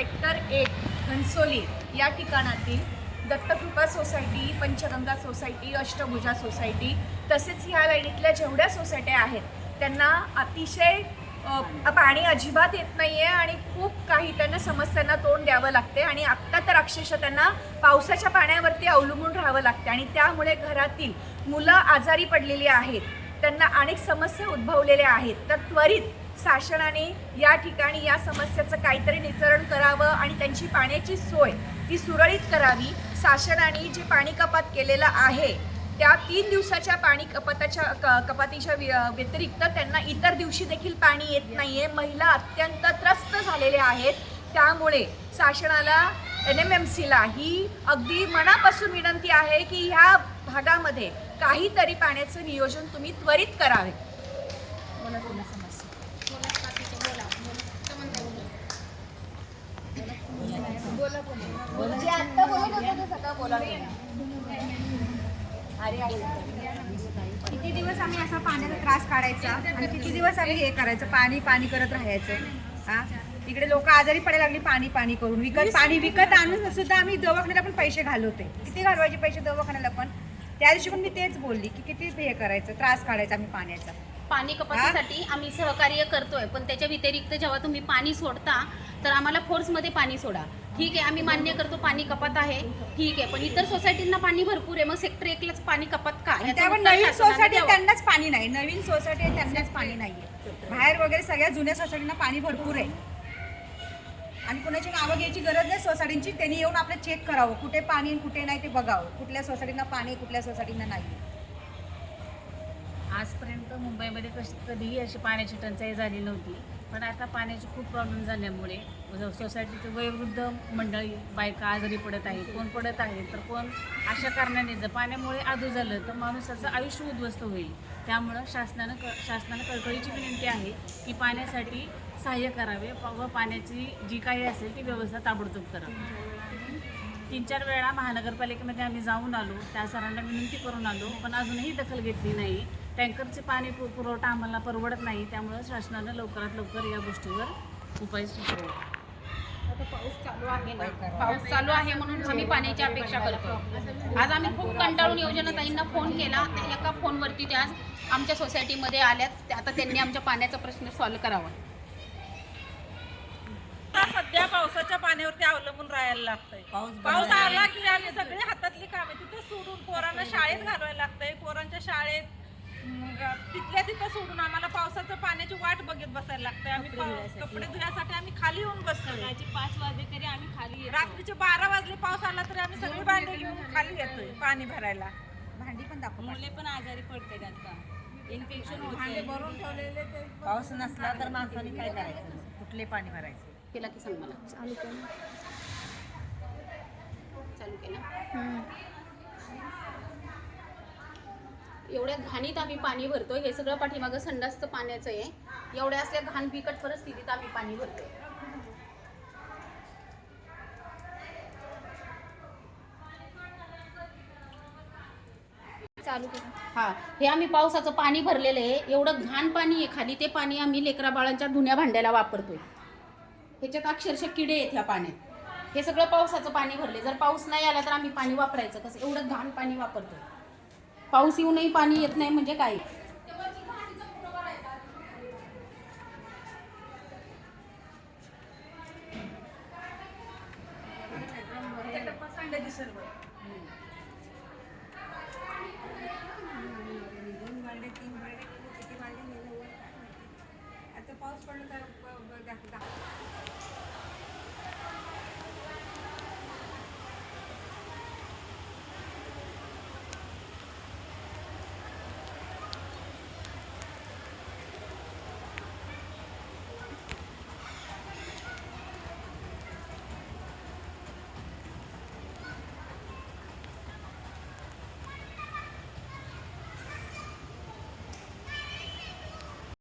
Sector 1 Ghansoli या ठिकाणातील Dattakripa society, Panchganga society, Ashtabhuja society तसेच ह्या लाईनीतल्या जेवढ्या सोसायट्या आहेत त्यांना अतिशय पाणी अजिबात येत नाही आहे आणि खूप काही त्यांना समस्यांना तोंड द्यावं लागते आणि आत्ता तर अक्षरशः त्यांना पावसाच्या पाण्यावरती अवलंबून राहावं लागते आणि त्यामुळे घरातील मुलं आजारी पडलेली आहेत, त्यांना अनेक समस्या उद्भवलेल्या आहेत. तर त्वरित शासनाने या ठिकाणी या समस्येचं काहीतरी निवारण करावं आणि त्यांची पाण्याची सोय ती सुरळीत करावी. शासनाने जे पाणी कपात केलेलं आहे त्या 3 दिवसाच्या पाणी कपातीच्या व्यतिरिक्त त्यांना इतर दिवशी देखील पाणी येत नाहीये. महिला अत्यंत त्रस्त झालेल्या आहेत. त्यामुळे शासनाला NMMCला ही अगदी मनापासून विनंती आहे की ह्या भागामध्ये काहीतरी पाण्याचं नियोजन तुम्ही त्वरित करावे. मला तुम्ही समस्या बोला जे आत्ता बोलत होते ते सगळं बोला. किती दिवस आम्ही असा पाण्याचा त्रास काढायचा आणि किती दिवस आम्ही हे करायचं, पाणी पाणी करत राहायचं. हा, इकडे लोक आजारी पडायला लागली पाणी पाणी करून. पाणी विकत आणून सुद्धा आम्ही दवाखान्याला पण पैसे घालवते. किती घालवायचे पैसे दवाखान्याला पण. त्या दिवशी पण मी तेच बोलली की किती हे करायचं, त्रास काढायचा आम्ही पाण्याचा. पाणी कपातीसाठी आम्ही सहकार्य करतोय, पण त्याच्या व्यतिरिक्त जेव्हा तुम्ही पाणी सोडता तर आम्हाला फोर्समध्ये पाणी सोडा. ठीक आहे, आम्ही मान्य करतो पाणी कपात आहे, ठीक आहे, पण इतर सोसायटींना पाणी भरपूर आहे, मग सेक्टर 1लाच पाणी कपात का? त्यामुळे नवीन सोसायटी त्यांनाच पाणी नाही, नवीन सोसायटी आहे त्यांनाच पाणी नाहीये. बाहेर वगैरे सगळ्या जुन्या सोसायटींना पाणी भरपूर आहे आणि कोणाची नावं घ्यायची गरज नाही सोसायटींची. त्यांनी येऊन आपलं चेक करावं कुठे पाणी कुठे नाही ते बघावं, कुठल्या सोसायटींना पाणी कुठल्या सोसायटींना नाही. आजपर्यंत मुंबईमध्ये कधीही अशी पाण्याची टंचाई झाली नव्हती, पण आता पाण्याचे खूप प्रॉब्लेम झाल्यामुळे सोसायटीचे वयोवृद्ध मंडळी बायका आजारी पडत आहे. कोण पडत आहे तर कोण अशा कारणाने जर पाण्यामुळे आदू झालं तर माणसाचं आयुष्य उद्ध्वस्त होईल. त्यामुळं शासनानं कळकळीची विनंती आहे की पाण्यासाठी सहाय्य करावे व पाण्याची जी काही असेल ती व्यवस्था ताबडतोब करावी. 3-4 वेळा महानगरपालिकेमध्ये आम्ही जाऊन आलो, त्या सरांना विनंती करून आलो, पण अजूनही दखल घेतली नाही. टँकरचे पाणी पुरवठा आम्हाला परवडत नाही, त्यामुळं शासनानं लवकरात लवकर या गोष्टीवर उपाय सुचवावा. आता पाऊस चालू आहे ना, पाऊस चालू आहे म्हणून आम्ही पाण्याची अपेक्षा करतो. आज आम्ही खूप कंटाळून योजनाताईंना फोन केला, त्या एका फोनवरती त्या आज आमच्या सोसायटीमध्ये आल्यात. आता त्यांनी आमच्या पाण्याचा प्रश्न सॉल्व्ह करावा. सध्या पावसाच्या पाण्यावरती अवलंबून राहायला लागतंय. पाऊस आला की आम्ही सगळे हातातली कामे तिथं सोडून पोरांना शाळेत घालवायला लागतंय. पोरांच्या शाळेत तिथल्या तिथं सोडून आम्हाला पावसाचं पाण्याची वाट बघत बसायला लागतंय. आम्ही कपडे धुण्यासाठी आम्ही खाली येऊन बसतो. 5 वाजले तरी आम्ही खाली रात्रीचे 12 वाजले पाऊस आला तरी आम्ही सगळे भांडे घेऊन खाली येतोय पाणी भरायला. भांडी पण दाखव. मुले पण आजारी पडते, आता इन्फेक्शन भांडे भरून ठेवलेले ते पाऊस नसला तर माणसाने काय करायचं, कुठले पाणी भरायचं. केला की सांग मला. चालू केला. एवढ्या घाणीत आम्ही पाणी भरतो. हे सगळं पाठीमागं संडासचं पाण्याचं आहे. एवढ्या असल्या घाण बिकट परिस्थितीत आम्ही पाणी भरतो. चालू करा. हा, हे आम्ही पावसाचं पाणी भरलेलं आहे. एवढं घाण पाणी आहे खाली, ते पाणी आम्ही लेकरा बाळांच्या धुण्या भांड्याला वापरतोय. ह्याच्यात अक्षरशः किडे आहेत ह्या पाण्यात. हे सगळं पावसाचं पाणी भरले. जर पाऊस नाही आला तर आम्ही पाणी वापरायचं कसं? एवढं घाण पाणी वापरतोय. पाऊस येऊनही पाणी येत नाही म्हणजे काय? दिसेल